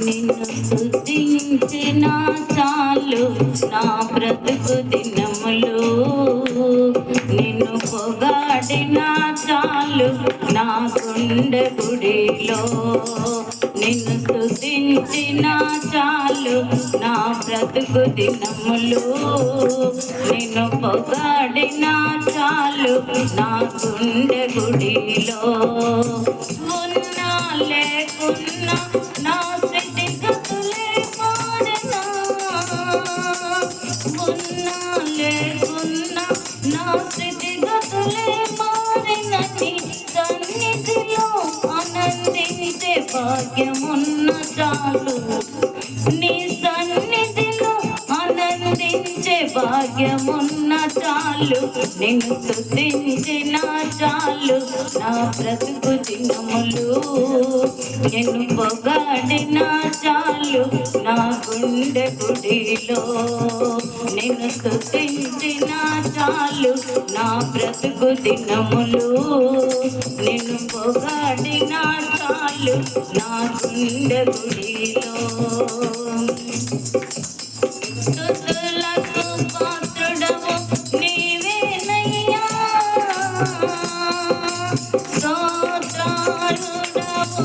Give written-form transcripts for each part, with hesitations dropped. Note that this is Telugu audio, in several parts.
నిన్ను స్తుతించిన చాలు నా బ్రతుకు దినములు, నిన్ను పొగాడిన చాలు నా గుండె గుడిలో. నిన్ను స్తుతించిన చాలు నా బ్రతుకు దినములు, నిన్ను పొగాడిన చాలు నా గుండె గుడిలో. ఉన్నా లేకున్నా నా స్థితిగతులే మారెనా, ఉన్నా లేకున్నా నా స్థితిగతులే మారెనా. నీ సన్నిధిలో ఆనందించే భాగ్యమున్న చాలు, నీ సన్నిధిలో ఆనందించే భాగ్యమున్న చాలు. నిన్ను స్తుతించిన చాలు నా బ్రతుకు దినములు, నిన్ను పొగాడిన చాలు నా గుండె గుడిలో. నిన్ను స్తుతించిన చాలు నా బ్రతుకు దినములు, నిన్ను పొగాడిన చాలు నా గుండె గుడిలో. స్తుతులకు పాత్రుడవు నీవేనయ్యా, స్తోత్రారుడవు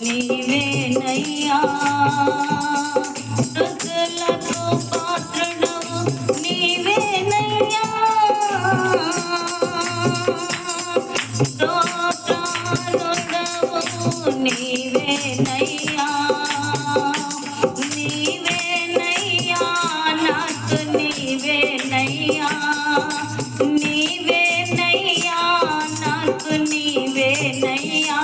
నీవేనయ్యా. స్తుతులకు పాత్రుడవు నీవేనయ్యా, స్తోత్రారుడవు నీవేనయ్యా. నీవేనయ్యా నాకు నీవేనయ్యా, నీవేనయ్యా నాకు నీవేనయ్యా.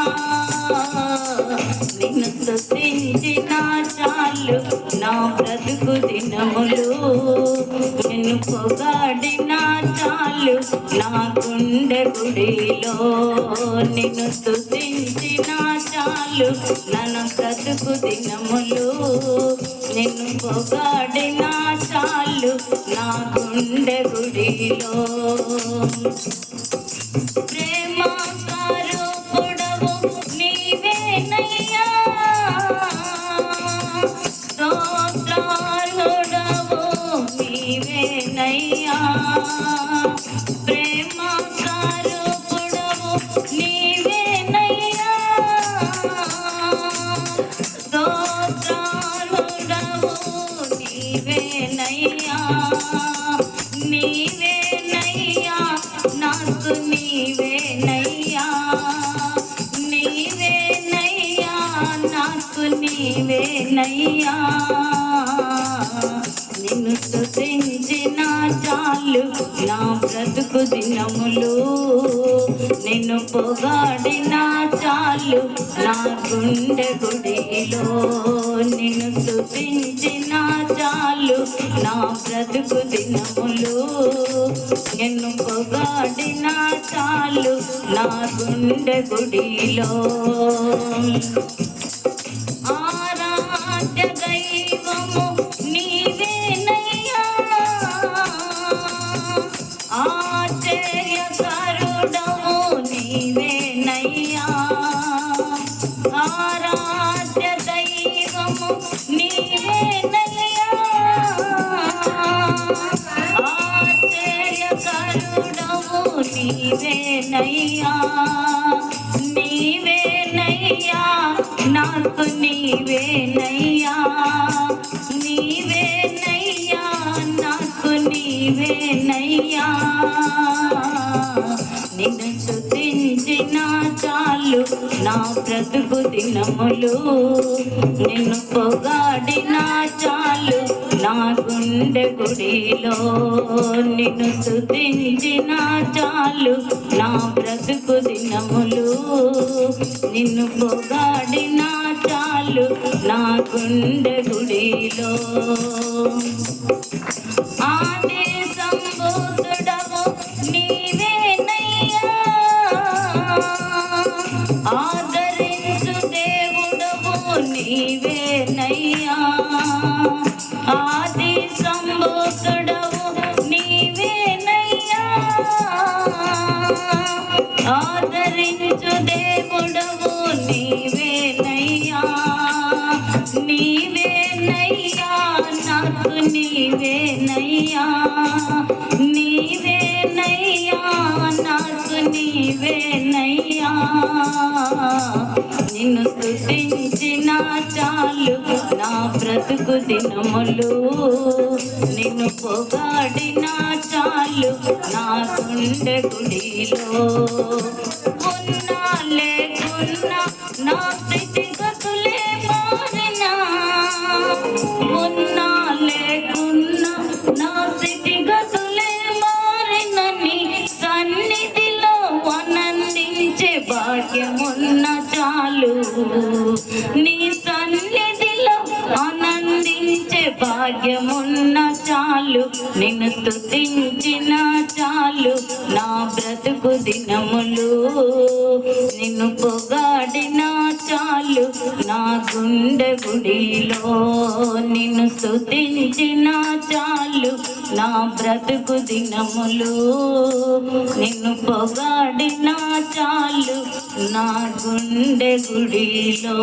నిన్ను స్తుతించిన చాలు నా బ్రతుకు దినములు, నిన్ను పొగాడిన చాలు నా గుండె గుడిలో. నిన్ను స్తుతించిన చాలు నా బ్రతుకు దినములు, నిన్ను పొగాడిన చాలు నా గుండె గుడిలో. ప్రేమ స్వరూపుడవు నీవేనయ్యా, స్తోత్రారుడవు నీవేనయ్యా. ప్రేమ స్వరూపుడవు నీవేనయ్యా, స్తోత్రారుడవు నీవేనయ్యా. నీవేనయ్యా నాకు నీవేనయ్యా, నీవేనయ్యా నాకు నీవేనయ్యా. నిన్ను స్తుతించిన చాలు నా బ్రతుకు దినములు, నిన్ను పొగాడిన చాలు నా గుండె గుడిలో. నిన్ను స్తుతించిన చాలు నా బ్రతుకు దినములు, నిన్ను పొగాడిన చాలు నా గుండె గుడిలో. ఆరాధ్య దైవము నీవేనయ్యా, ఆశ్చర్యకరుడవు నీవేనయ్యా. ఆరాధ్య దైవము నీవేనయ్యా, ఆశ్చర్యకరుడవు నీవేనయ్యా. నీవేనయ్యా నాకు నీవేనయ్యా, నీవేనయ్యా నాకు నీవేనయ్యా. నిన్ను స్తుతించిన చాలు నా బ్రతుకు దినములు, నిన్ను పొగాడిన చాలు నా గుండె గుడిలో. నిన్ను స్తుతించిన చాలు నా బ్రతుకు దినములు, నిన్ను పొగాడిన చాలు నా గుండె గుడిలో. ఆది సంబోధుడవు నీవేనయ్యా, ఆదరించు దేవుడవు నీవేనయ్యా. ఆది సంబోధుడవు నీవేనయ్యా, ఆదరించు దేవుడవు నీవేనయ్యా. నిన్ను స్తుతించిన చాలు నా బ్రతుకు దినములు, నిన్ను పొగాడిన చాలు నా గుండె గుడిలో. ఉన్నా లేకున్నా నా స్థితిగతులే మారినా, ఉన్నా లేకున్నా నా స్థితిగతులే మారిన నీ సన్నిధిలో ఆనందించే భాగ్యమున్న చాలు, నీ సన్నిధిలో ఆనందించే భాగ్యమున్న చాలు, నిన్ను స్తుతించిన చాలు నా బ్రతుకు దినములు, నిన్ను పొగాడిన చాలు నా గుండె గుడిలో. నిన్ను స్తుతించిన చాలు నా బ్రతుకు దినములు, నిన్ను పొగాడిన చాలు నా గుండె గుడిలో.